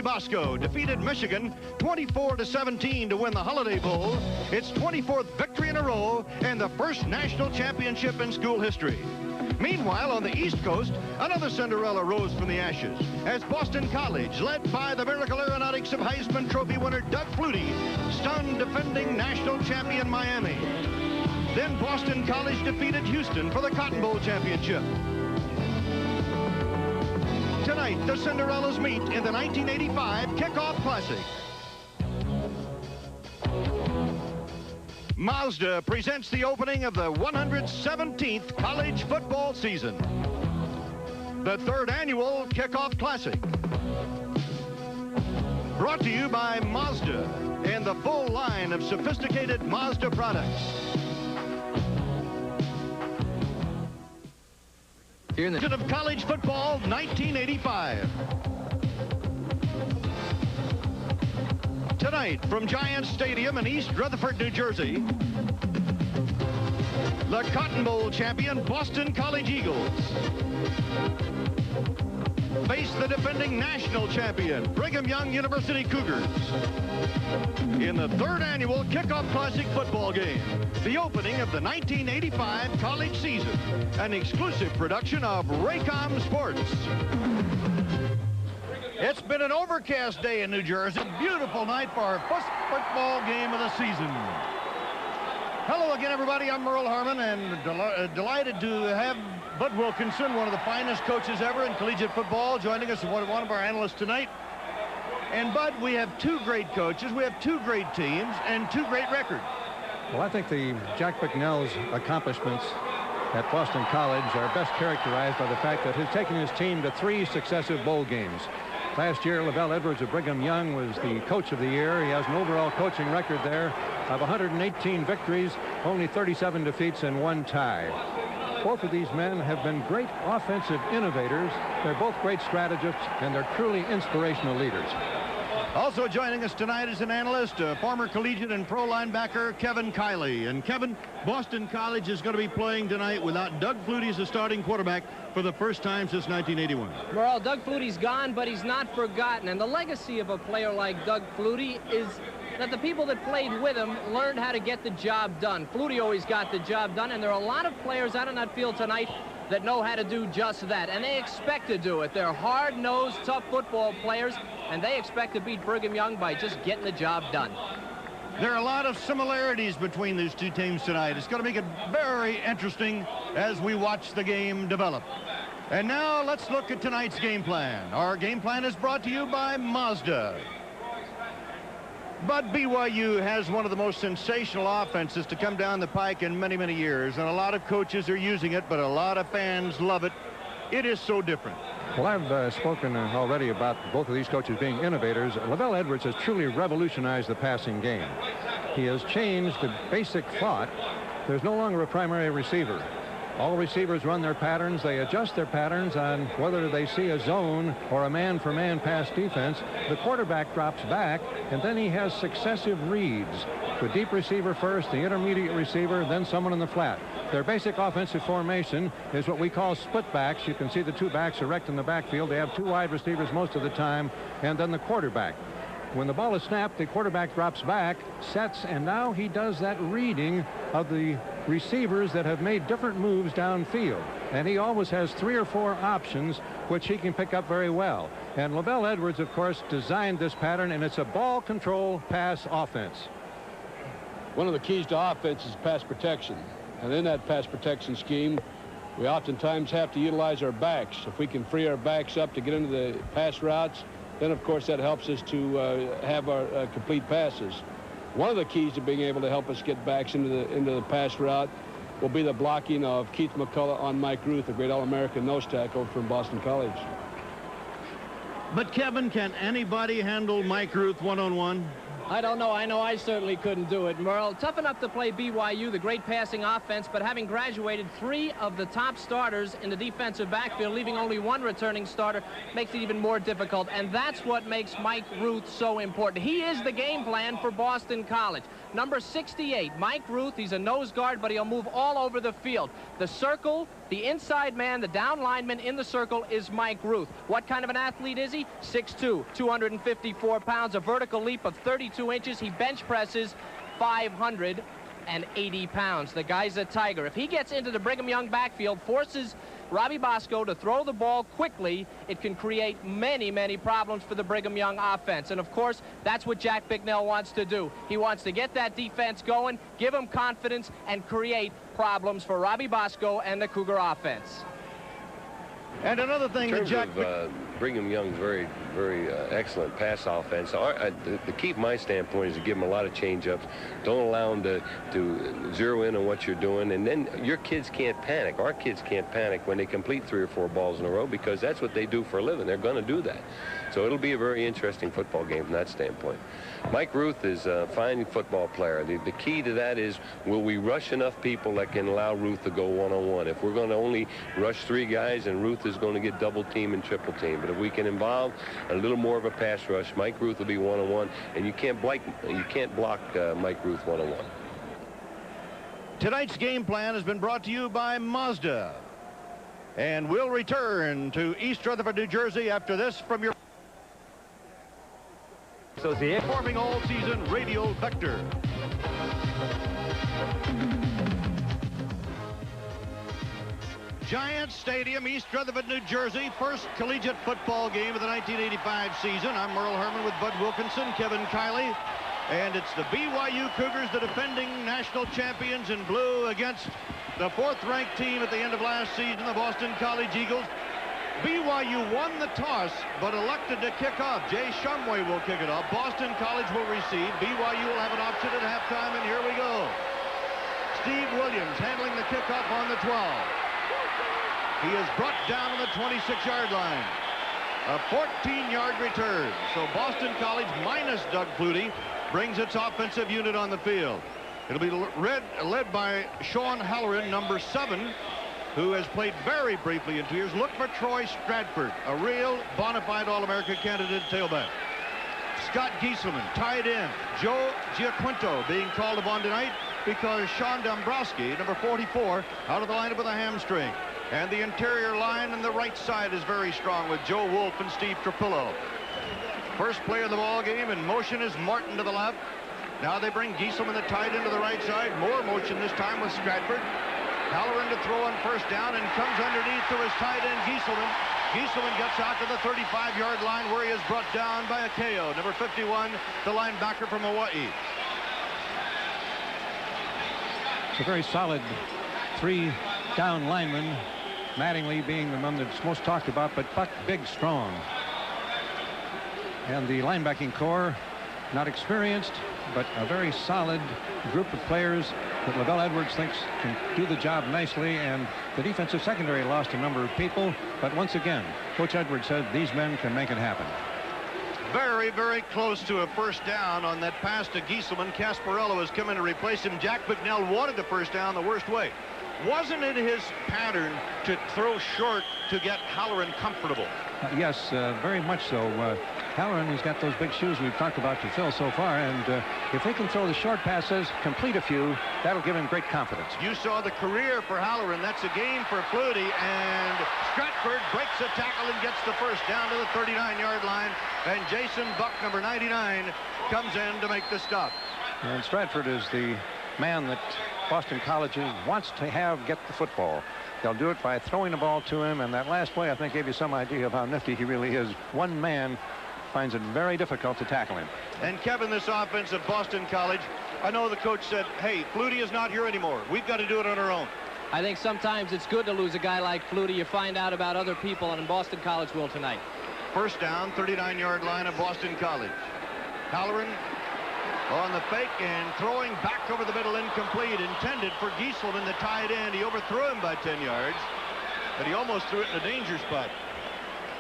Bosco defeated Michigan 24-17 to win the Holiday Bowl, its 24th victory in a row and the first national championship in school history. Meanwhile, on the East Coast, another Cinderella rose from the ashes as Boston College, led by the miracle aeronautics of Heisman Trophy winner Doug Flutie, stunned defending national champion Miami. Then Boston College defeated Houston for the Cotton Bowl championship. Tonight, the Cinderellas meet in the 1985 Kickoff Classic. Mazda presents the opening of the 117th college football season. The third annual Kickoff Classic. Brought to you by Mazda and the full line of sophisticated Mazda products. Here in the of college football 1985. Tonight from Giants Stadium in East Rutherford, New Jersey, the Cotton Bowl champion Boston College Eagles face the defending national champion Brigham Young University Cougars in the third annual Kickoff Classic football game, the opening of the 1985 college season, an exclusive production of Raycom Sports. It's been an overcast day in New Jersey. A beautiful night for our first football game of the season. Hello again, everybody. I'm Merle Harmon, and delighted to have Bud Wilkinson, one of the finest coaches ever in collegiate football, joining us as one of our analysts tonight. And Bud, we have two great coaches, we have two great teams, and two great records. Well, I think the Jack Bicknell's accomplishments at Boston College are best characterized by the fact that he's taken his team to 3 successive bowl games. Last year, Lavelle Edwards of Brigham Young was the coach of the year. He has an overall coaching record there of 118 victories, only 37 defeats, and 1 tie. Both of these men have been great offensive innovators. They're both great strategists, and they're truly inspirational leaders. Also joining us tonight is an analyst, former collegiate and pro linebacker Kevin Kiley. And Kevin, Boston College is going to be playing tonight without Doug Flutie as the starting quarterback for the first time since 1981. Well, Doug Flutie's gone, but he's not forgotten. And the legacy of a player like Doug Flutie is that the people that played with him learned how to get the job done. Flutie always got the job done, and there are a lot of players out on that field tonight that know how to do just that, and they expect to do it. They're hard-nosed, tough football players, and they expect to beat Brigham Young by just getting the job done. There are a lot of similarities between these two teams tonight. It's going to make it very interesting as we watch the game develop. And now let's look at tonight's game plan. Our game plan is brought to you by Mazda. But BYU has one of the most sensational offenses to come down the pike in many, many years. And a lot of coaches are using it, but a lot of fans love it. It is so different. Well, I've spoken already about both of these coaches being innovators. Lavelle Edwards has truly revolutionized the passing game. He has changed the basic thought. There's no longer a primary receiver. All receivers run their patterns. They adjust their patterns on whether they see a zone or a man-for-man pass defense. The quarterback drops back, and then he has successive reads. The deep receiver first, the intermediate receiver, then someone in the flat. Their basic offensive formation is what we call split backs. You can see the 2 backs erect in the backfield. They have 2 wide receivers most of the time, and then the quarterback. When the ball is snapped, the quarterback drops back, sets, and now he does that reading of the receivers that have made different moves downfield. And he always has 3 or 4 options, which he can pick up very well. And Lavelle Edwards, of course, designed this pattern, and it's a ball control pass offense. One of the keys to offense is pass protection. And in that pass protection scheme, we oftentimes have to utilize our backs. If we can free our backs up to get into the pass routes, then of course that helps us to have our complete passes. One of the keys to being able to help us get backs into the pass route will be the blocking of Keith McCullough on Mike Ruth, a great All-American nose tackle from Boston College. But Kevin, can anybody handle Mike Ruth one-on-one? I don't know. I know I certainly couldn't do it, Merle. Tough enough to play BYU, the great passing offense, but having graduated 3 of the top starters in the defensive backfield, leaving only 1 returning starter, makes it even more difficult. And that's what makes Mike Ruth so important. He is the game plan for Boston College. Number 68, Mike Ruth. He's a nose guard, but he'll move all over the field. The circle, The inside man, the down lineman in the circle, is Mike Ruth. What kind of an athlete is he? 6'2", 254 pounds, a vertical leap of 32 inches. He bench presses 580 pounds. The guy's a tiger. If he gets into the Brigham Young backfield, forces Robbie Bosco to throw the ball quickly, it can create many, many problems for the Brigham Young offense. And, of course, that's what Jack Bicknell wants to do. He wants to get that defense going, give him confidence, and create problems for Robbie Bosco and the Cougar offense. And another thing that Jack... Brigham Young's very, very excellent pass offense. The key from my standpoint is to give them a lot of change-ups. Don't allow them to zero in on what you're doing, and then your kids can't panic. Our kids can't panic when they complete 3 or 4 balls in a row, because that's what they do for a living. They're going to do that. So it'll be a very interesting football game from that standpoint. Mike Ruth is a fine football player. The key to that is, will we rush enough people that can allow Ruth to go one-on-one? If we're going to only rush 3 guys, and Ruth is going to get double team and triple team. But if we can involve a little more of a pass rush, Mike Ruth will be one-on-one, and you can't block Mike Ruth one-on-one. Tonight's game plan has been brought to you by Mazda. And we'll return to East Rutherford, New Jersey after this from your forming all-season radial vector. Giants Stadium, East Rutherford, New Jersey. First collegiate football game of the 1985 season. I'm Merle Herman with Bud Wilkinson, Kevin Kiley. And it's the BYU Cougars, the defending national champions in blue, against the 4th-ranked team at the end of last season, the Boston College Eagles. BYU won the toss, but elected to kick off. Jay Shumway will kick it off. Boston College will receive. BYU will have an option at halftime, and here we go. Steve Williams handling the kickoff on the 12. He is brought down on the 26-yard line. A 14-yard return. So Boston College, minus Doug Flutie, brings its offensive unit on the field. It'll be led by Sean Halloran, number 7, who has played very briefly in 2 years. Look for Troy Stratford, a real bona fide All-America candidate tailback. Scott Gieselman, tight end. Joe Giaquinto being called upon tonight because Sean Dombrowski, number 44, out of the lineup with a hamstring. And the interior line on the right side is very strong with Joe Wolf and Steve Trapillo. First play of the ball game, in motion is Martin to the left. Now they bring Gieselman, the tight end, to the right side. More motion this time with Stratford. Halloran to throw on first down and comes underneath to his tight end, Gieselman. Gieselman gets out to the 35-yard line where he is brought down by Akeo, number 51, the linebacker from Hawaii. It's a very solid 3 down linemen, Mattingly being the one that's most talked about, but Buck big, strong. And the linebacking core, not experienced, but a very solid group of players that Lavelle Edwards thinks can do the job nicely. And the defensive secondary lost a number of people, but once again, Coach Edwards said these men can make it happen. Very, very close to a first down on that pass to Gieselman. Casparello has come in to replace him. Jack Bicknell wanted the first down the worst way. Wasn't it his pattern to throw short to get Halloran comfortable? Yes, very much so. Halloran has got those big shoes we've talked about to fill so far, and if they can throw the short passes, complete a few, that'll give him great confidence. You saw the career for Halloran. That's a game for Flutie, and Stratford breaks a tackle and gets the first down to the 39-yard line, and Jason Buck, number 99, comes in to make the stop. And Stratford is the man that Boston College wants to get the football. They'll do it by throwing the ball to him, and that last play I think gave you some idea of how nifty he really is. One man finds it very difficult to tackle him. And Kevin, this offense of Boston College, I know the coach said, hey, Flutie is not here anymore. We've got to do it on our own. I think sometimes it's good to lose a guy like Flutie. You find out about other people, and Boston College will tonight. First down, 39-yard line of Boston College. Halloran on the fake and throwing back over the middle, incomplete, intended for Gieselman, the tight end. He overthrew him by 10 yards, but he almost threw it in a danger spot.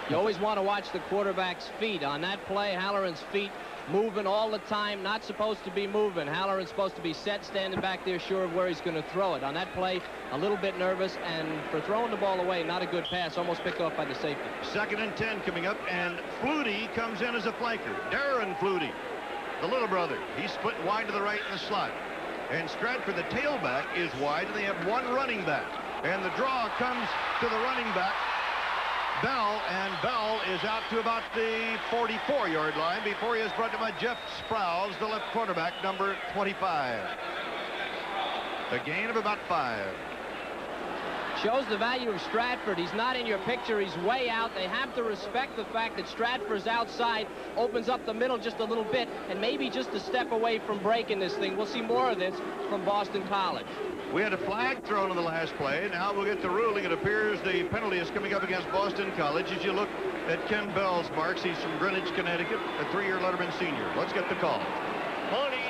You always want to watch the quarterback's feet. On that play, Halloran's feet moving all the time, not supposed to be moving. Halloran's supposed to be set, standing back there, sure of where he's going to throw it. On that play, a little bit nervous, and for throwing the ball away, not a good pass, almost picked off by the safety. 2nd and 10 coming up, and Flutie comes in as a flanker. Darren Flutie, the little brother. He's split wide to the right in the slot. And Stratford, the tailback, is wide, and they have one running back. And the draw comes to the running back, Bell, and Bell is out to about the 44-yard line before he is brought to by Jeff Sprouse, the left quarterback, number 25. A gain of about 5. Shows the value of Stratford. He's not in your picture. He's way out. They have to respect the fact that Stratford's outside, opens up the middle just a little bit, and maybe just a step away from breaking this thing. We'll see more of this from Boston College. We had a flag thrown in the last play. Now we'll get the ruling. It appears the penalty is coming up against Boston College. As you look at Ken Bell's marks, he's from Greenwich, Connecticut, a 3-year Letterman senior. Let's get the call. Mooney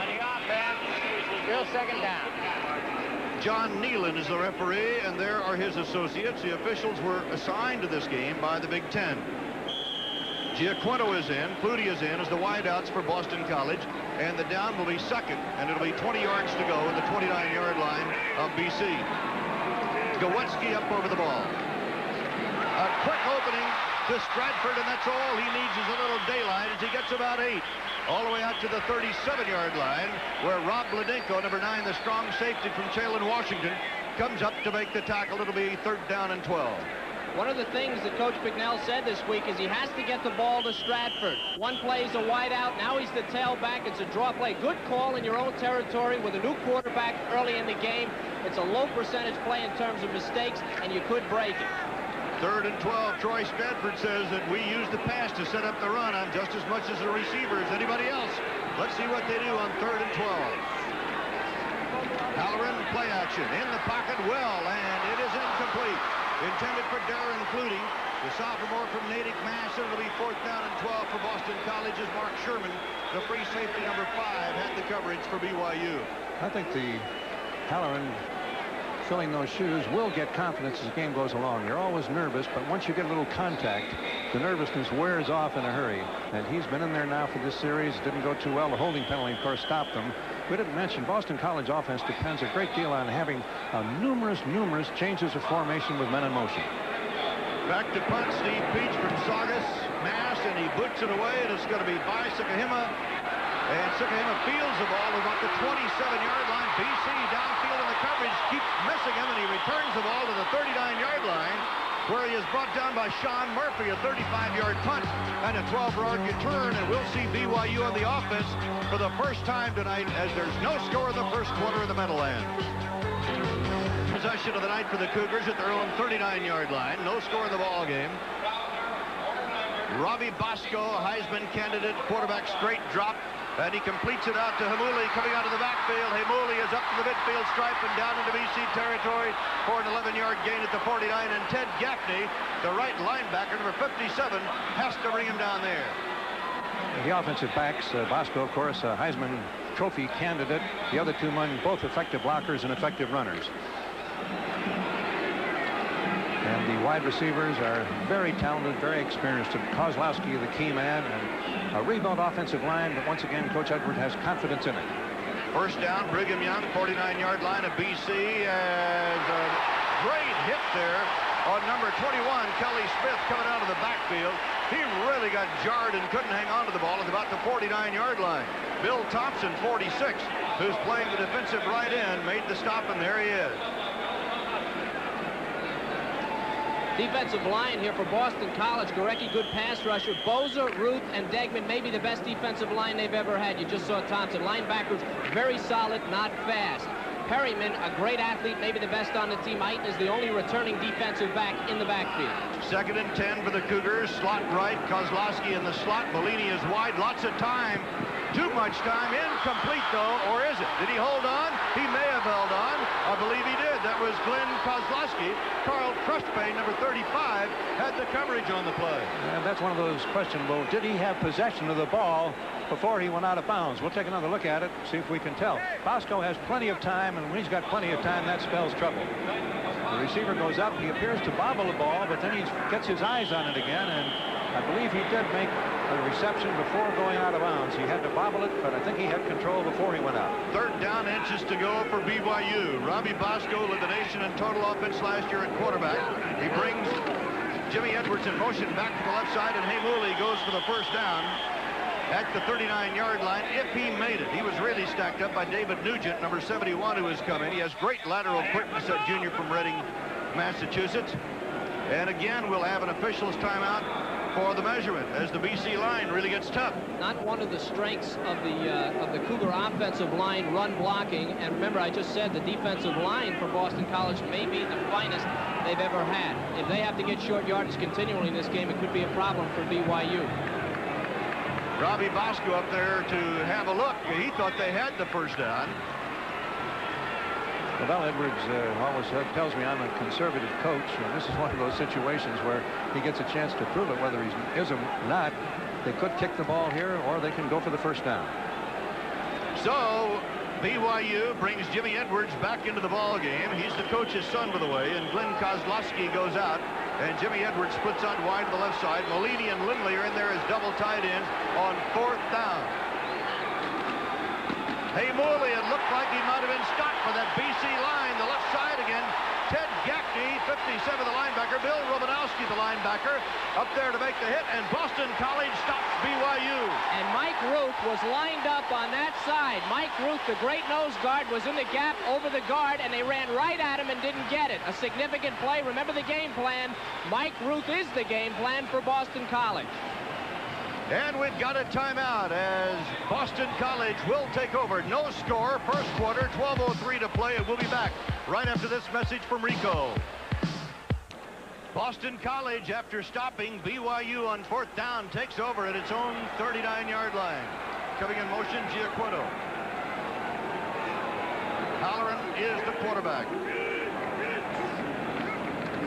on the offense. Still second down. John Nealon is the referee, and there are his associates. The officials were assigned to this game by the Big Ten. Giaquinto is in, Flutie is in as the wideouts for Boston College, and the down will be second, and it'll be 20 yards to go at the 29-yard line of BC. Gawetsky up over the ball. A quick opening to Stratford, and that's all he needs is a little daylight as he gets about 8. All the way out to the 37-yard line, where Rob Bladenko, number 9, the strong safety from Chalon, Washington, comes up to make the tackle. It'll be 3rd down and 12. One of the things that Coach Bicknell said this week is he has to get the ball to Stratford. One play is a wideout. Now he's the tailback. It's a draw play. Good call in your own territory with a new quarterback early in the game. It's a low percentage play in terms of mistakes, and you could break it. 3rd and 12. Troy Stratford says that we use the pass to set up the run. I'm just as much as a receiver as anybody else. Let's see what they do on 3rd and 12. Halloran play action in the pocket well, and it is incomplete. Intended for Darren Flutie, the sophomore from Natick, Mass. It'll be 4th down and 12 for Boston College as Mark Sherman, the free safety number 5, had the coverage for BYU. I think the Halloran filling those shoes will get confidence as the game goes along. You're always nervous, but once you get a little contact, the nervousness wears off in a hurry. And he's been in there now for this series. Didn't go too well. The holding penalty, of course, stopped them. We didn't mention Boston College offense depends a great deal on having numerous changes of formation with men in motion. Back to punt, Steve Peach from Saugus, Mass, and he boots it away, and it's going to be by Sukahima. And Sukahima fields the ball about the 27-yard line. BC downfield in the coverage keeps missing him, and he returns the ball to the 39-yard line, where he is brought down by Sean Murphy, a 35-yard punt and a 12-yard return. And we'll see BYU on the offense for the first time tonight, as there's no score in the first quarter of the Meadowlands. Possession of the night for the Cougars at their own 39-yard line. No score in the ball game. Robbie Bosco, Heisman candidate, quarterback straight drop. And he completes it out to Hamuli coming out of the backfield. Hamuli is up to the midfield stripe and down into BC territory for an 11-yard gain at the 49. And Ted Gaffney, the right linebacker, number 57, has to bring him down there. The offensive backs, Bosco, of course, a Heisman Trophy candidate. The other two men, both effective blockers and effective runners. And the wide receivers are very talented, very experienced. Kozlowski, the key man, and a rebuilt offensive line, but once again, Coach Edward has confidence in it. First down, Brigham Young, 49-yard line of BC, and a great hit there on number 21, Kelly Smith, coming out of the backfield. He really got jarred and couldn't hang on to the ball at about the 49-yard line. Bill Thompson, 46, who's playing the defensive right end, made the stop, and there he is. Defensive line here for Boston College. Gorecki, good pass rusher. Boza, Ruth, and Degman, maybe the best defensive line they've ever had. You just saw Thompson. Linebackers, very solid, not fast. Perryman, a great athlete, maybe the best on the team. Aiton is the only returning defensive back in the backfield. 2nd and 10 for the Cougars. Slot right, Kozlowski in the slot. Bellini is wide. Lots of time. Too much time. Incomplete, though, or is it? Did he hold on? He may have held on. I believe he did. That was Glenn Kozlowski. Carl Trustbane, number 35, had the coverage on the play. And that's one of those questionable. Did he have possession of the ball before he went out of bounds? We'll take another look at it, see if we can tell. Bosco has plenty of time, and when he's got plenty of time, that spells trouble. The receiver goes up. He appears to bobble the ball, but then he gets his eyes on it again, and I believe he did make a reception before going out of bounds. He had to bobble it, but I think he had control before he went out. 3rd down, inches to go for BYU. Robbie Bosco led the nation in total offense last year at quarterback. He brings Jimmy Edwards in motion back to the left side, and Hamuli goes for the first down. at the 39-yard line if he made it. He was really stacked up by David Nugent, number 71, who has come in. He has great lateral quickness, that junior from Reading, Massachusetts. And again, we'll have an official's timeout for the measurement as the BC line really gets tough. Not one of the strengths of the Cougar offensive line, run blocking. And remember, I just said the defensive line for Boston College may be the finest they've ever had. If they have to get short yardage continually in this game, it could be a problem for BYU. Robbie Bosco up there to have a look. He thought they had the first down. Lavelle Edwards always tells me I'm a conservative coach, and this is one of those situations where he gets a chance to prove it. Whether he is or not, they could kick the ball here, or they can go for the first down. So BYU brings Jimmy Edwards back into the ball game. He's the coach's son, by the way, and Glenn Kozlowski goes out, and Jimmy Edwards splits out wide to the left side. Molini and Lindley are in there as double tight ends on 4th down. Hey, Morley, it looked like he might have been stopped for that BC line. The left side again. Ted Gackney, 57, the linebacker. Bill Romanowski, the linebacker, up there to make the hit. And Boston College stops BYU. And Mike Ruth was lined up on that side. Mike Ruth, the great nose guard, was in the gap over the guard, and they ran right at him and didn't get it. A significant play. Remember the game plan. Mike Ruth is the game plan for Boston College. And we've got a timeout as Boston College will take over. No score, first quarter, 12:03 to play, and we'll be back right after this message from Rico. Boston College, after stopping BYU on 4th down, takes over at its own 39-yard line. Coming in motion, Giaquino. Halloran is the quarterback.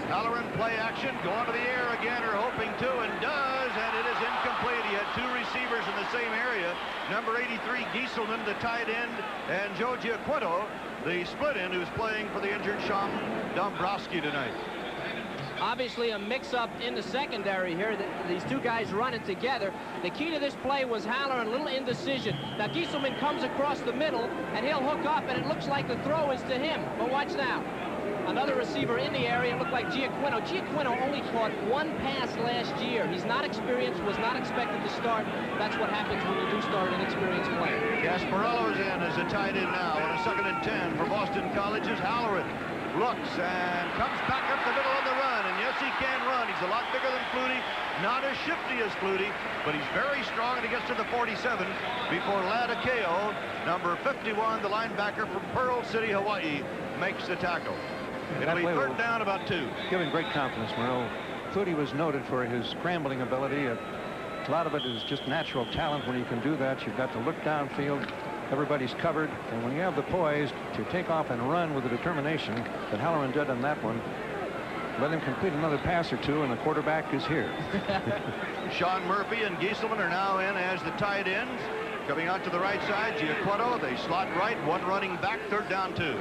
Halloran play action, going to the air again, or hoping to, and does, and it is incomplete. He had 2 receivers in the same area. Number 83, Gieselman, the tight end, and Joe Giaquino, the split end, who's playing for the injured Sean Dombrowski tonight. Obviously a mix-up in the secondary here. These two guys running together. The key to this play was Halloran, a little indecision. Now Gieselman comes across the middle, and he'll hook up, and it looks like the throw is to him. But watch now. Another receiver in the area, looked like Giaquino. Giaquino only caught 1 pass last year. He's not experienced, was not expected to start. That's what happens when you do start an inexperienced player. Gasparello's in as a tight end now on a 2nd and 10 for Boston College's Halloran. Looks and comes back up the middle on the run, and yes, he can run. He's a lot bigger than Flutie, not as shifty as Flutie, but he's very strong, and he gets to the 47 before Ladakeo, number 51, the linebacker from Pearl City, Hawaii, makes the tackle. It'll be 3rd down, about 2. Giving great confidence, Merle. Flutie was noted for his scrambling ability. A lot of it is just natural talent. When you can do that, you've got to look downfield. Everybody's covered, and when you have the poise to take off and run with the determination that Halloran did on that one, let him complete another pass or 2, and the quarterback is here. Sean Murphy and Gieselman are now in as the tight ends. Coming out to the right side, Giaquino, they slot right, 1 running back, 3rd down, 2.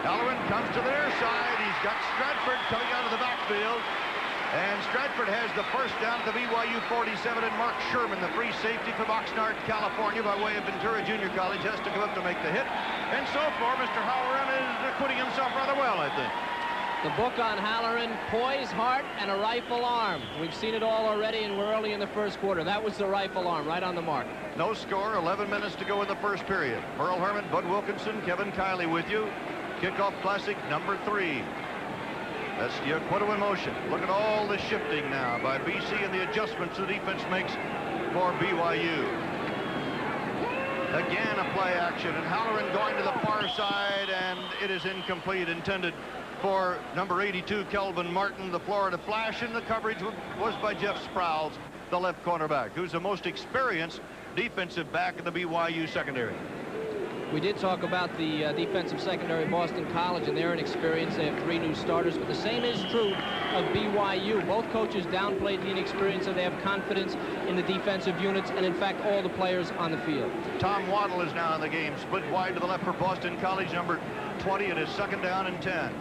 Halloran comes to their side. He's got Stratford coming out of the backfield. And Stratford has the first down at the BYU 47, and Mark Sherman, the free safety from Oxnard, California, by way of Ventura Junior College, has to come up to make the hit. And so far, Mr. Halloran is acquitting himself rather well, I think. The book on Halloran, poise, heart, and a rifle arm. We've seen it all already, and we're early in the first quarter. That was the rifle arm, right on the mark. No score, 11 minutes to go in the first period. Merle Herman, Bud Wilkinson, Kevin Kiley with you. Kickoff Classic number 3. That's Giaquino in motion. Look at all the shifting now by BC and the adjustments the defense makes for BYU. Again, a play action, and Halloran going to the far side, and it is incomplete, intended for number 82, Kelvin Martin, the Florida Flash, and the coverage was by Jeff Sproul's, the left cornerback, who's the most experienced defensive back in the BYU secondary. We did talk about the defensive secondary, Boston College, and their inexperience. They have 3 new starters, but the same is true of BYU. Both coaches downplayed the inexperience, and they have confidence in the defensive units and, in fact, all the players on the field. Tom Waddle is now in the game, split wide to the left for Boston College, number 20. It is 2nd down and 10.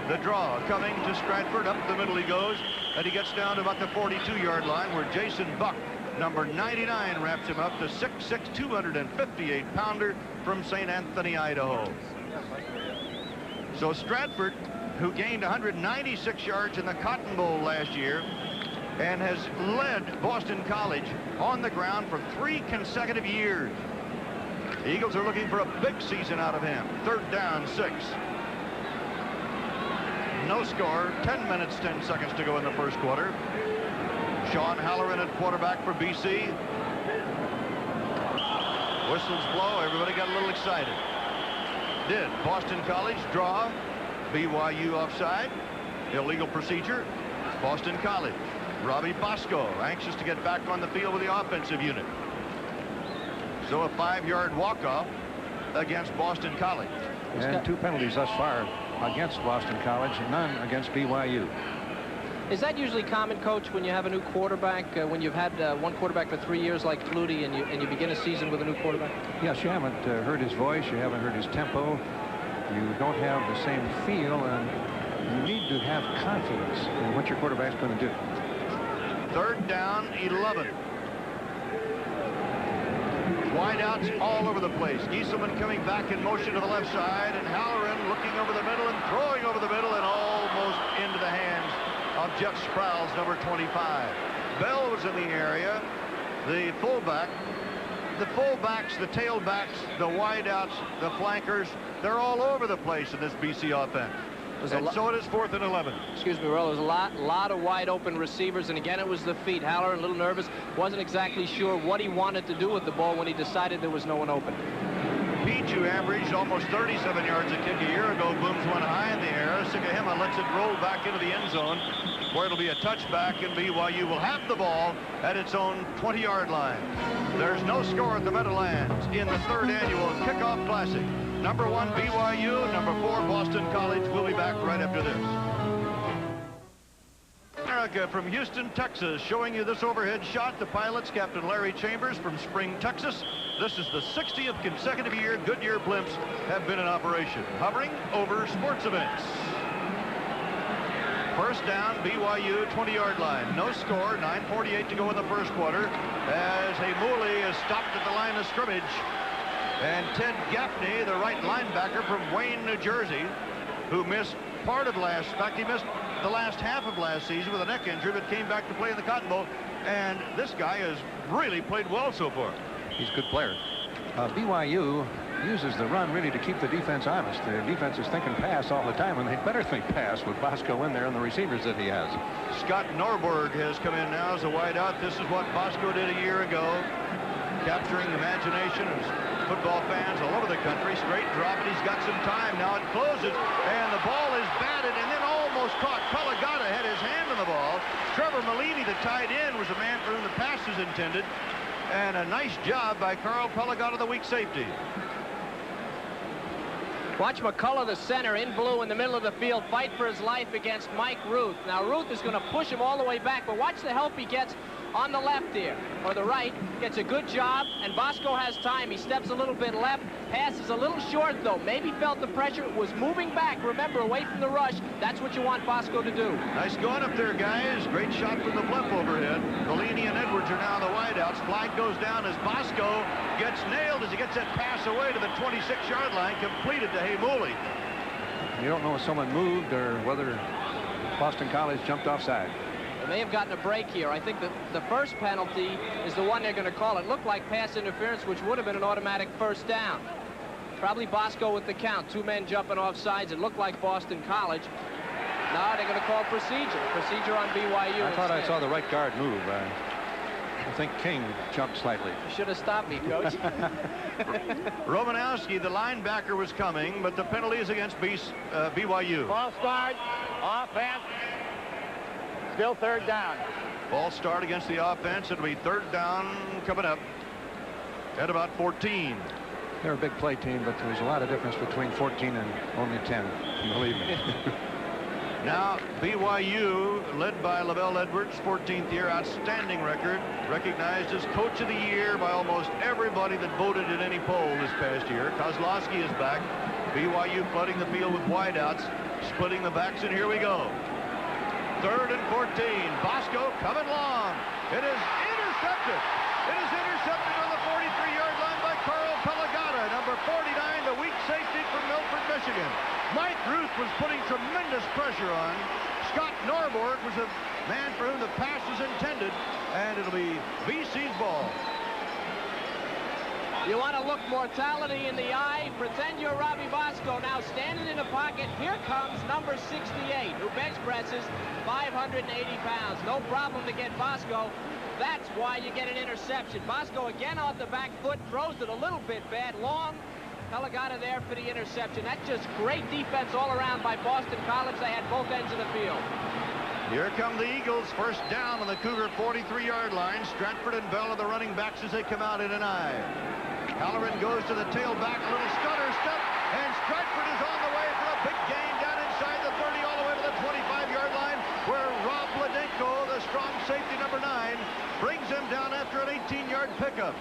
The draw coming to Stratford. Up the middle he goes, and he gets down to about the 42-yard line, where Jason Buck, number 99, wraps him up, the 6'6", 258-pounder from St. Anthony, Idaho. So Stratford, who gained 196 yards in the Cotton Bowl last year, and has led Boston College on the ground for 3 consecutive years. The Eagles are looking for a big season out of him. 3rd down, 6. No score. 10 minutes, 10 seconds to go in the first quarter. Sean Halloran at quarterback for BC. Whistles blow. Everybody got a little excited. Did Boston College draw? BYU offside. Illegal procedure. Boston College. Robbie Bosco anxious to get back on the field with the offensive unit. So a 5-yard walk-off against Boston College. And 2 penalties thus far against Boston College, none against BYU. Is that usually common, Coach, when you have a new quarterback, when you've had one quarterback for 3 years like Flutie, and you begin a season with a new quarterback? Yes, you haven't heard his voice, you haven't heard his tempo, you don't have the same feel, and you need to have confidence in what your quarterback's going to do. 3rd down, 11. Wideouts all over the place. Gieselman coming back in motion to the left side, and Halloran looking over the middle and throwing over the middle and almost into the hands of Jeff Sprouse, number 25. Bell was in the area. The fullback, the fullbacks, the tailbacks, the wideouts, the flankers, they're all over the place in this BC offense. And so it is 4th and 11. Excuse me, Earl. There's a lot of wide open receivers, and again, it was the feet. Halloran a little nervous, wasn't exactly sure what he wanted to do with the ball when he decided there was no one open. Peach, who averaged almost 37 yards a kick a year ago, booms one high in the air. Sikahema lets it roll back into the end zone, where it'll be a touchback, and BYU will have the ball at its own 20-yard line. There's no score at the Meadowlands in the 3rd Annual Kickoff Classic. Number 1, BYU. Number 4, Boston College. We'll be back right after this. America from Houston, Texas, showing you this overhead shot. The pilots, Captain Larry Chambers from Spring, Texas. This is the 60th consecutive year Goodyear blimps have been in operation, hovering over sports events. 1st down, BYU, 20-yard line. No score, 9:48 to go in the first quarter, as Heimuli is stopped at the line of scrimmage. And Ted Gaffney, the right linebacker from Wayne, New Jersey, who missed part of last, in fact, he missed the last half of last season with a neck injury, but came back to play in the Cotton Bowl. And this guy has really played well so far. He's a good player. BYU uses the run really to keep the defense honest. The defense is thinking pass all the time, and they better think pass with Bosco in there and the receivers that he has. Scott Norberg has come in now as a wideout. This is what Bosco did a year ago, capturing imagination of football fans all over the country. Straight drop, and he's got some time. Now it closes, and the ball is batted and then almost caught. Pelagata had his hand on the ball. Trevor Malini, the tight end, was the man for whom the pass is intended. And a nice job by Carl Pelagata, the weak safety. Watch McCullough, the center, in blue in the middle of the field, fight for his life against Mike Ruth. Now Ruth is going to push him all the way back, but watch the help he gets on the left here, or the right. Gets a good job, and Bosco has time. He steps a little bit left, passes a little short, though. Maybe felt the pressure, was moving back, remember, away from the rush. That's what you want Bosco to do. Nice going up there, guys. Great shot from the blimp overhead. Bellini and Edwards are now the wideouts. Flag goes down as Bosco gets nailed as he gets that pass away to the 26-yard line, completed to Heimuli. You don't know if someone moved or whether Boston College jumped offside. They may have gotten a break here. I think that the first penalty is the one they're going to call. It looked like pass interference, which would have been an automatic 1st down. Probably Bosco with the count. 2 men jumping off sides. It looked like Boston College. Now they're going to call procedure. Procedure on BYU. I thought I saw the right guard move. I think King jumped slightly. You should have stopped me, Coach. Romanowski, the linebacker, was coming, but the penalty is against BYU. Ball start, offense. Still 3rd down. Ball start against the offense. It'll be 3rd down coming up at about 14. They're a big play team, but there's a lot of difference between 14 and only 10. Believe me. Now BYU, led by Lavelle Edwards, 14th year, outstanding record, recognized as Coach of the Year by almost everybody that voted in any poll this past year. Kozlowski is back. BYU flooding the field with wideouts, splitting the backs, and here we go. 3rd and 14. Bosco coming long. It is intercepted. It is intercepted on the 43-yard line by Carl Pelagata, number 49, the weak safety from Milford, Michigan. Mike Ruth was putting tremendous pressure on. Scott Norborg was a man for whom the pass is intended, and it'll be BC's ball. You want to look mortality in the eye? Pretend you're Robbie Bosco. Now standing in the pocket, here comes number 68, who bench presses 580 pounds. No problem to get Bosco. That's why you get an interception. Bosco again off the back foot, throws it a little bit bad. Long, Pelagata there for the interception. That's just great defense all around by Boston College. They had both ends of the field. Here come the Eagles. First down on the Cougar 43-yard line. Stratford and Bell are the running backs as they come out in an I. Halloran goes to the tailback, a little stutter step, and Stratford is on the way for a big gain down inside the 30 all the way to the 25-yard line, where Rob Bladenko, the strong safety number 9, brings him down after an 18-yard pickup.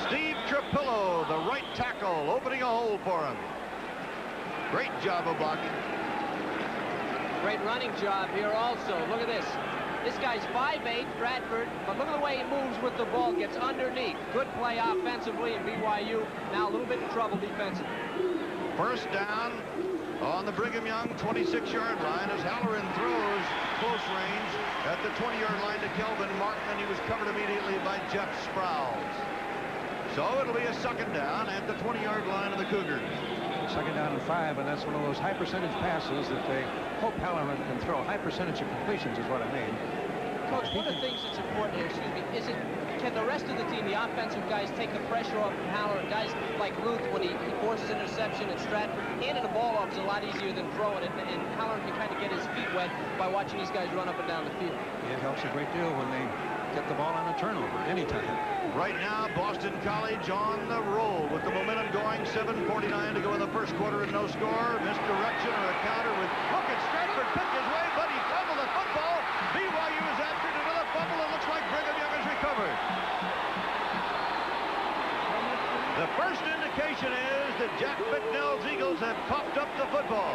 Steve Trapillo, the right tackle, opening a hole for him. Great job of blocking. Great running job here also. Look at this. This guy's 5'8", Stratford, but look at the way he moves with the ball. Gets underneath. Good play offensively, and BYU now a little bit in trouble defensively. First down on the Brigham Young 26-yard line as Halloran throws close range at the 20-yard line to Kelvin Martin, and he was covered immediately by Jeff Sprouse. So it'll be a second down at the 20-yard line of the Cougars. Second down and 5, and that's one of those high percentage passes that they hope Halloran can throw. High percentage of completions is what I mean. Coach, one of the things that's important here, is can the rest of the team, the offensive guys, take the pressure off from Halloran? Guys like Ruth, when he forces interception at Stratford, handing the ball off is a lot easier than throwing it, and Halloran can kind of get his feet wet by watching these guys run up and down the field. It helps a great deal when they get the ball on a turnover anytime. Right now, Boston College on the roll with the momentum going. 7:49 to go in the first quarter and no score. Misdirection or a counter with, look at Stratford picked his way, but he fumbled the football. BYU is after it, another fumble. It looks like Brigham Young has recovered. The first indication is that Jack Bicknell's Eagles have coughed up the football.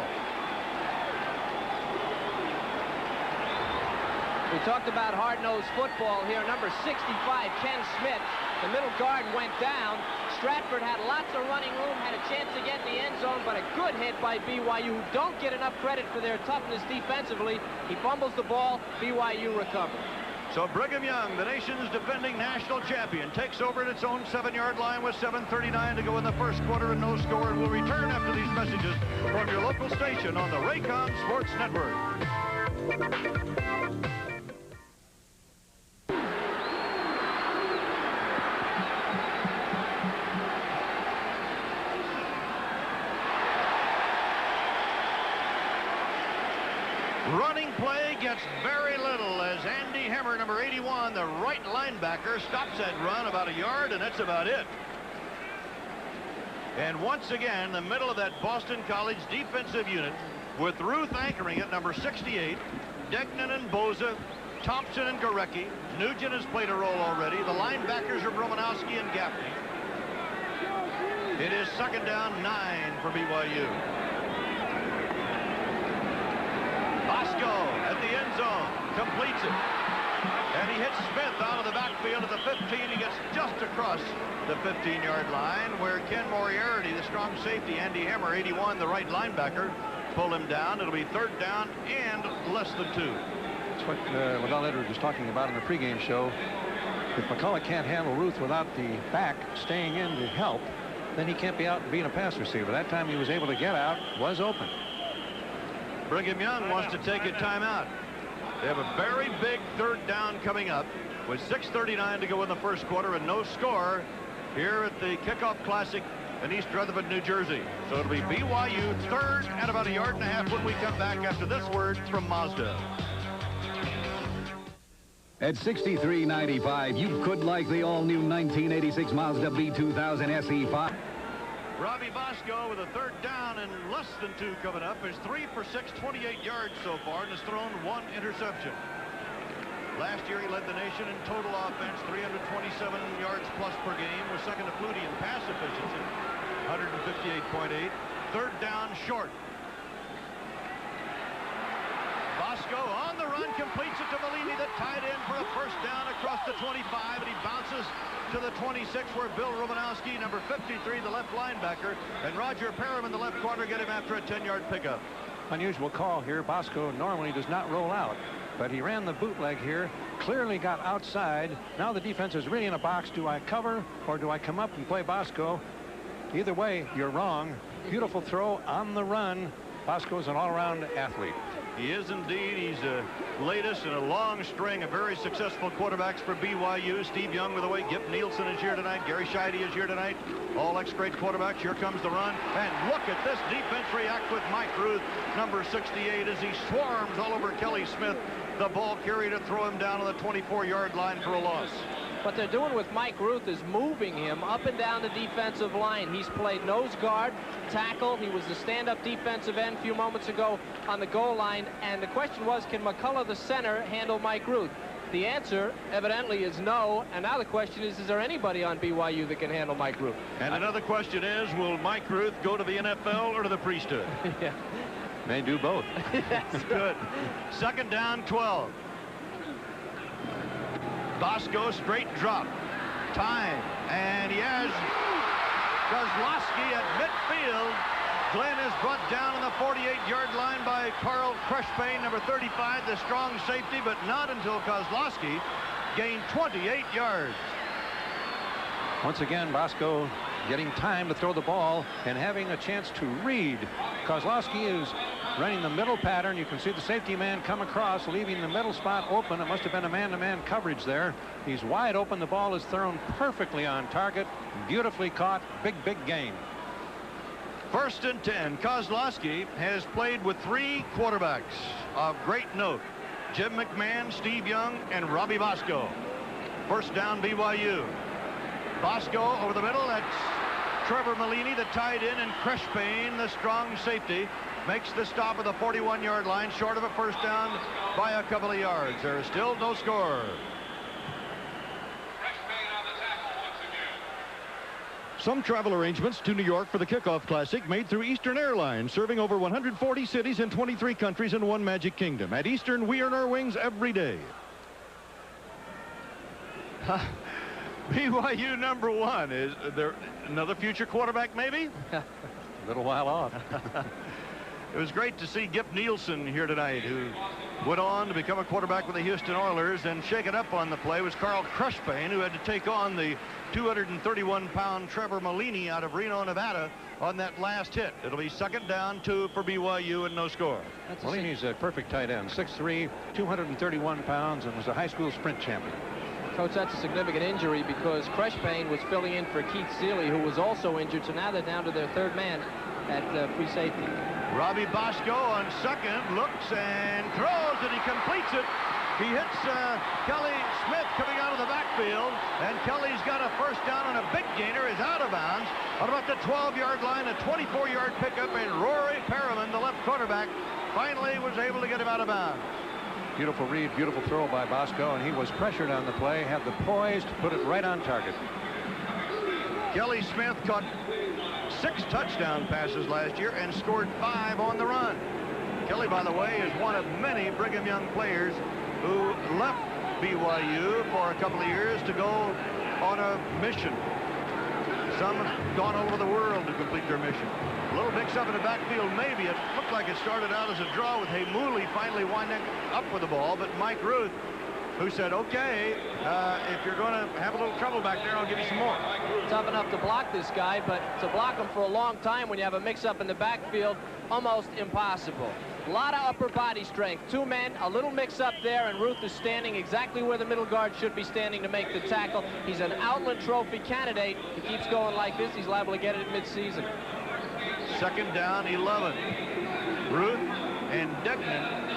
We talked about hard-nosed football here. Number 65, Ken Smith, the middle guard went down. Stratford had lots of running room, had a chance to get in the end zone, but a good hit by BYU, who don't get enough credit for their toughness defensively. He fumbles the ball, BYU recovers. So Brigham Young, the nation's defending national champion, takes over at its own 7-yard line with 7:39 to go in the first quarter and no score, and will return after these messages from your local station on the Raycon Sports Network. Running play gets very little as Andy Hemmer, number 81, the right linebacker, stops that run about a yard, and that's about it. And once again, the middle of that Boston College defensive unit with Ruth anchoring at number 68, Degnan and Boza, Thompson and Gorecki. Nugent has played a role already. The linebackers are Romanowski and Gaffney. It is second down 9 for BYU. Bosco at the end zone, completes it. And he hits Smith out of the backfield at the 15. He gets just across the 15-yard line where Ken Moriarty, the strong safety, Andy Hemmer, 81, the right linebacker, pulled him down. It'll be third down and less than 2. That's what Lavelle Edwards was talking about in the pregame show. If McCullough can't handle Ruth without the back staying in to help, then he can't be out and being a pass receiver. That time he was able to get out, was open. Brigham Young wants to take a timeout. They have a very big third down coming up with 6:39 to go in the first quarter and no score here at the Kickoff Classic in East Rutherford, New Jersey. So it'll be BYU third and about a yard and a half when we come back after this word from Mazda. At $63.95, you could like the all-new 1986 Mazda B2000 SE5. Robbie Bosco with a third down and less than 2 coming up. Is 3 for 6, 28 yards so far, and has thrown 1 interception. Last year he led the nation in total offense, 327 yards plus per game, was second to Flutie in pass efficiency, 158.8. Third down short. Bosco on the run. completes it to Bellini, the tight end, for a first down across the 25, and he bounces to the 26, where Bill Romanowski, number 53, the left linebacker, and Roger Perriman, the left corner, get him after a 10-yard pickup. Unusual call here. Bosco normally does not roll out, but he ran the bootleg here, clearly got outside. Now the defense is really in a box. Do I cover or do I come up and play Bosco? Either way, you're wrong. Beautiful throw on the run. Bosco's an all-around athlete. He is indeed. He's the latest in a long string of very successful quarterbacks for BYU. Steve Young with the way. Gip Nielsen is here tonight. Gary Scheide is here tonight. All ex-great quarterbacks. Here comes the run. And look at this defense react with Mike Ruth, number 68, as he swarms all over Kelly Smith, the ball carrier, to throw him down on the 24-yard line for a loss. What they're doing with Mike Ruth is moving him up and down the defensive line. He's played nose guard, tackle. He was the stand-up defensive end a few moments ago on the goal line. And the question was, can McCullough, the center, handle Mike Ruth? The answer, evidently, is no. And now the question is there anybody on BYU that can handle Mike Ruth? And another question is, will Mike Ruth go to the NFL or to the priesthood? Yeah. May do both. That's good. Second down, 12. Bosco, straight drop. Time. And he has Kozlowski at midfield. Glenn is brought down on the 48-yard line by Carl Crushpain, number 35, the strong safety, but not until Kozlowski gained 28 yards. Once again, Bosco getting time to throw the ball and having a chance to read. Kozlowski is running the middle pattern. You can see the safety man come across, leaving the middle spot open. It must have been a man-to-man coverage there. He's wide open. The ball is thrown perfectly on target. Beautifully caught. Big gain. First and 10. Kozlowski has played with 3 quarterbacks of great note: Jim McMahon, Steve Young, and Robbie Bosco. First down, BYU. Bosco over the middle. That's Trevor Malini, the tight end, and Crushpain, the strong safety, makes the stop at the 41-yard line, short of a first down by a couple of yards. There is still no score. Some travel arrangements to New York for the Kickoff Classic made through Eastern Airlines, serving over 140 cities in 23 countries and 1 Magic Kingdom. At Eastern, we earn our wings every day. BYU number 1. Is there another future quarterback, maybe? A little while off. It was great to see Gip Nielsen here tonight, who went on to become a quarterback with the Houston Oilers. And shaken up on the play was Carl Crushpain, who had to take on the 231-pound Trevor Malini out of Reno, Nevada, on that last hit. It'll be second down, 2 for BYU, and no score. Malini's a perfect tight end, 6'3", 231 pounds, and was a high school sprint champion. Coach, that's a significant injury because Crushpain was filling in for Keith Seeley, who was also injured. So now they're down to their third man at free safety. Robbie Bosco on second, looks and throws, and he completes it. He hits Kelly Smith coming out of the backfield, and Kelly's got a first down, and a big gainer is out of bounds on about the 12-yard line, a 24-yard pickup, and Rory Perriman, the left quarterback, finally was able to get him out of bounds. Beautiful read, beautiful throw by Bosco, and he was pressured on the play, had the poise to put it right on target. Kelly Smith caught 6 touchdown passes last year and scored 5 on the run. Kelly, by the way, is one of many Brigham Young players who left BYU for a couple of years to go on a mission. Some have gone all over the world to complete their mission. A little mix-up in the backfield, maybe. It looked like it started out as a draw with Heimuli finally winding up with the ball, but Mike Ruth, who said, okay, if you're going to have a little trouble back there, I'll give you some more. Tough enough to block this guy, but to block him for a long time when you have a mix-up in the backfield, almost impossible. A lot of upper body strength. 2 men, a little mix-up there, and Ruth is standing exactly where the middle guard should be standing to make the tackle. He's an Outland Trophy candidate. He keeps going like this, he's liable to get it mid-season. Second down, 11. Ruth and Degnan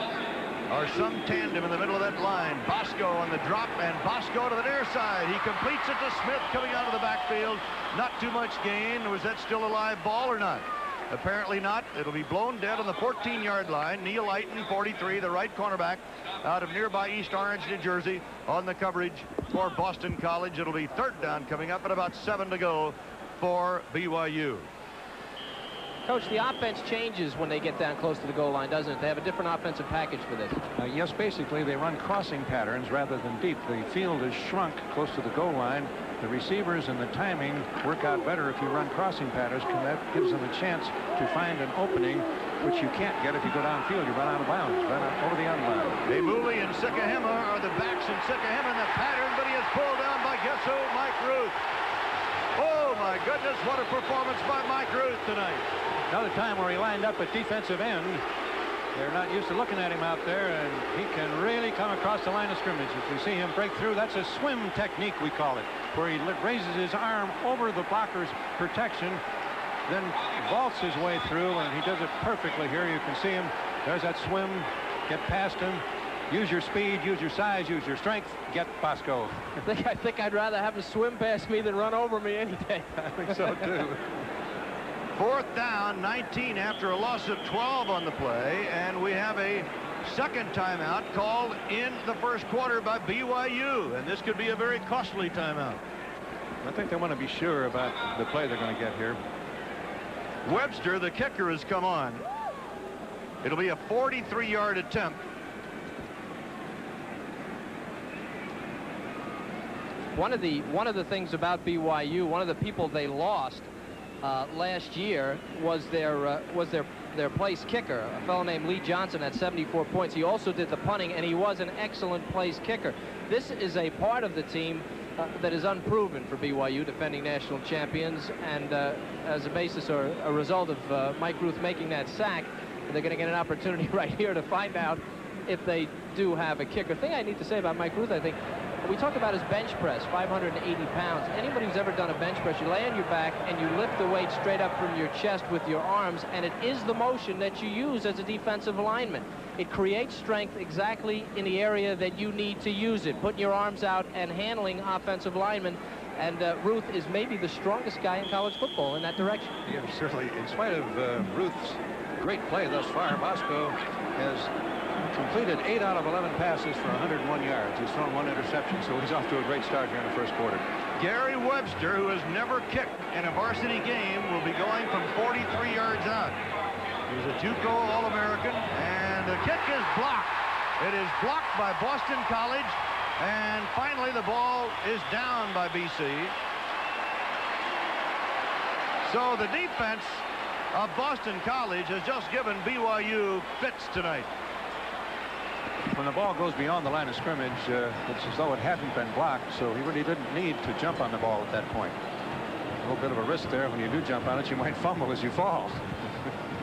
are some tandem in the middle of that line. Bosco on the drop, and Bosco to the near side. He completes it to Smith coming out of the backfield. Not too much gain. Was that still a live ball or not? Apparently not. It'll be blown dead on the 14-yard line. Neil Eiton, 43, the right cornerback out of nearby East Orange, New Jersey, on the coverage for Boston College. It'll be third down coming up at about 7 to go for BYU. Coach, the offense changes when they get down close to the goal line, doesn't it? They have a different offensive package for this. Yes, basically they run crossing patterns rather than deep. The field is shrunk close to the goal line. The receivers and the timing work out better if you run crossing patterns, because that gives them a chance to find an opening, which you can't get if you go downfield. You run out of bounds, run out over the end line. Mooley and Sikahema are the backs, and Sikahema in the pattern, but he is pulled down by guess who? Mike Ruth. Oh my goodness, what a performance by Mike Ruth tonight. Another time where he lined up at defensive end. They're not used to looking at him out there, and he can really come across the line of scrimmage. If we see him break through, that's a swim technique, we call it, where he raises his arm over the blocker's protection, then vaults his way through, and he does it perfectly here. You can see him. There's that swim. Get past him. Use your speed, use your size, use your strength. Get Bosco. I think I'd rather have him swim past me than run over me any day. I think so, too. 4th down, 19 after a loss of 12 on the play, and we have a second timeout called in the first quarter by BYU, and this could be a very costly timeout. I think they want to be sure about the play they're going to get here. Webster, the kicker, has come on. It'll be a 43-yard attempt. One of the things about BYU, one of the people they lost last year was their place kicker, a fellow named Lee Johnson, at 74 points. He also did the punting, and he was an excellent place kicker. This is a part of the team that is unproven for BYU, defending national champions, and as a basis or a result of Mike Ruth making that sack, they're going to get an opportunity right here to find out if they do have a kicker. Thing I need to say about Mike Ruth, I think, we talk about his bench press, 580 pounds. Anybody who's ever done a bench press, you lay on your back and you lift the weight straight up from your chest with your arms, and it is the motion that you use as a defensive lineman. It creates strength exactly in the area that you need to use it, putting your arms out and handling offensive linemen. And Ruth is maybe the strongest guy in college football in that direction. Yeah, certainly. In spite of Ruth's great play thus far, Bosco has completed 8 out of 11 passes for 101 yards. He's thrown 1 interception, so he's off to a great start here in the first quarter. Gary Webster, who has never kicked in a varsity game, will be going from 43 yards out. He's a JUCO All-American, and the kick is blocked. It is blocked by Boston College, and finally the ball is down by BC. So the defense of Boston College has just given BYU fits tonight. When the ball goes beyond the line of scrimmage, it's as though it hadn't been blocked, so he really didn't need to jump on the ball at that point. A little bit of a risk there. When you do jump on it, you might fumble as you fall.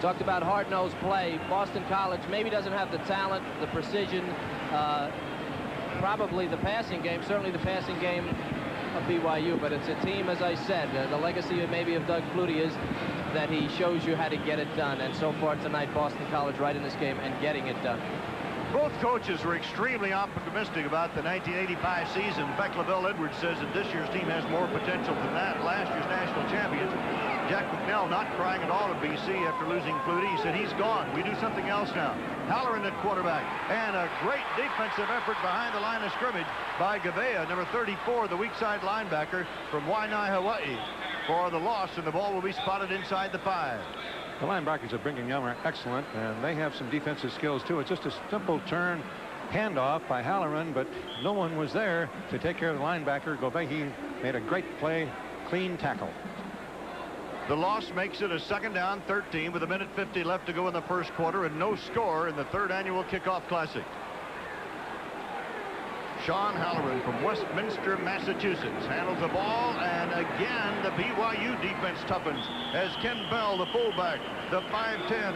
Talked about hard-nosed play. Boston College maybe doesn't have the talent, the precision, probably the passing game, certainly the passing game of BYU, but it's a team, as I said, the legacy maybe of Doug Flutie is that he shows you how to get it done, and so far tonight, Boston College right in this game and getting it done. Both coaches were extremely optimistic about the 1985 season. In fact, LaVelle Edwards says that this year's team has more potential than that. Last year's national champions, Jack McNell, not crying at all at BC after losing Flutie. He said, he's gone. We do something else now. Halloran at quarterback. And a great defensive effort behind the line of scrimmage by Gavea, number 34, the weak side linebacker from Waianae, Hawaii, for the loss, and the ball will be spotted inside the 5. The linebackers of Brigham Young are excellent, and they have some defensive skills, too. It's just a simple turn handoff by Halloran, but no one was there to take care of the linebacker. Govehee made a great play, clean tackle. The loss makes it a 2nd down, 13, with 1:50 left to go in the first quarter, and no score in the 3rd Annual Kickoff Classic. Sean Halloran from Westminster, Massachusetts, handles the ball, and again the BYU defense toughens as Ken Bell, the fullback, the 5'10"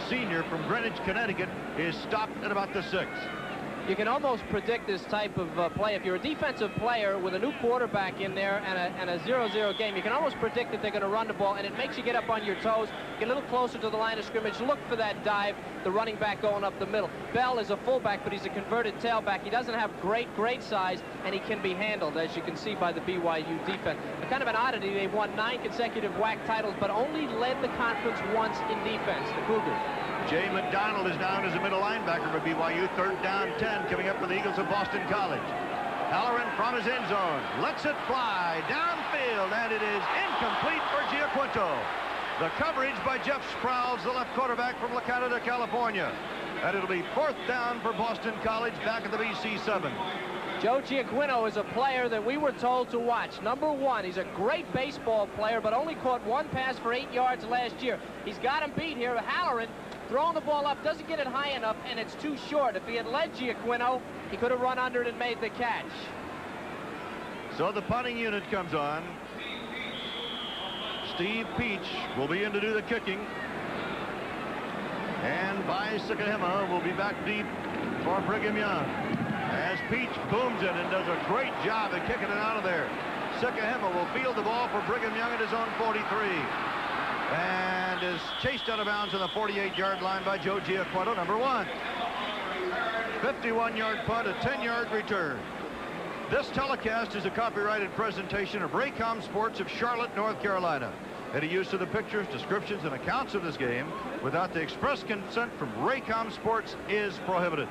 senior from Greenwich, Connecticut, is stopped at about the 6. You can almost predict this type of play. If you're a defensive player with a new quarterback in there and a 0-0 game, you can almost predict that they're going to run the ball, and it makes you get up on your toes, get a little closer to the line of scrimmage, look for that dive, the running back going up the middle. Bell is a fullback, but he's a converted tailback. He doesn't have great size, and he can be handled, as you can see by the BYU defense. A kind of an oddity, they've won 9 consecutive WAC titles, but only led the conference once in defense, the Cougars. Jay McDonald is down as a middle linebacker for BYU. 3rd down, 10, coming up for the Eagles of Boston College. Halloran from his end zone lets it fly downfield, and it is incomplete for Giaquinto. The coverage by Jeff Sprouse, the left quarterback from La Canada, California. And it'll be 4th down for Boston College back at the BC 7. Joe Giacquino is a player that we were told to watch. Number 1, he's a great baseball player, but only caught 1 pass for 8 yards last year. He's got him beat here. Halloran throwing the ball up, doesn't get it high enough, and it's too short. If he had led Giacquino, he could have run under it and made the catch. So the punting unit comes on. Steve Peach will be in to do the kicking. And Bai Sikahema will be back deep for Brigham Young. As Peach booms it and does a great job of kicking it out of there. Sikahema will field the ball for Brigham Young at his own 43. And is chased out of bounds on the 48-yard line by Joe Giacquino, number 1. 51-yard punt, a 10-yard return. This telecast is a copyrighted presentation of Raycom Sports of Charlotte, North Carolina. Any use of the pictures, descriptions, and accounts of this game without the express consent from Raycom Sports is prohibited.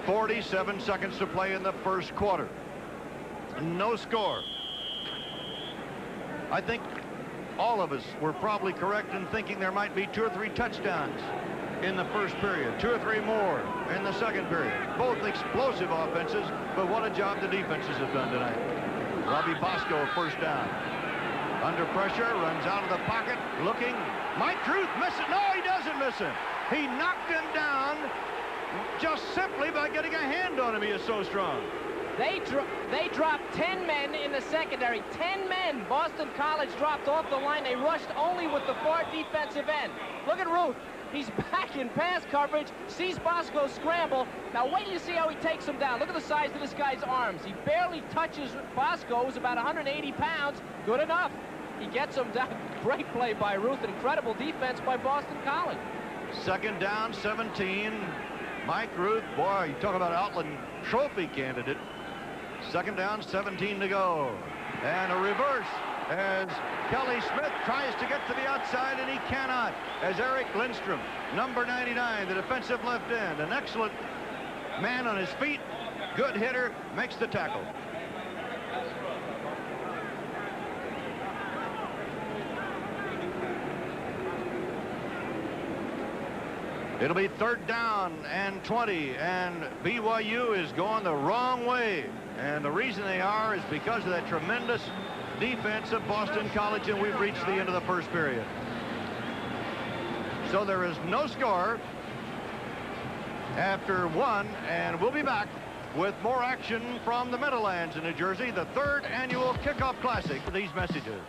47 seconds to play in the first quarter. No score. I think all of us were probably correct in thinking there might be 2 or 3 touchdowns in the first period, 2 or 3 more in the second period. Both explosive offenses, but what a job the defenses have done tonight. Robbie Bosco, 1st down. Under pressure, runs out of the pocket, looking. Mike Truth misses. No, he doesn't miss him. He knocked him down just simply by getting a hand on him. He is so strong. They dropped 10 men in the secondary. 10 men. Boston College dropped off the line. They rushed only with the far defensive end. Look at Ruth. He's back in pass coverage, sees Bosco scramble. Now wait till you see how he takes him down. Look at the size of this guy's arms. He barely touches Bosco, who's about 180 pounds. Good enough. He gets him down. Great play by Ruth. Incredible defense by Boston College. 2nd down, 17. Mike Ruth, boy, you talk about Outland Trophy candidate. 2nd down, 17 to go. And a reverse as Kelly Smith tries to get to the outside, and he cannot, as Eric Lindstrom, number 99, the defensive left end, an excellent man on his feet, good hitter, makes the tackle. It'll be 3rd down and 20, and BYU is going the wrong way. And the reason they are is because of that tremendous defense of Boston College, and we've reached the end of the first period. So there is no score after 1, and we'll be back with more action from the Meadowlands in New Jersey, the 3rd Annual Kickoff Classic. These messages.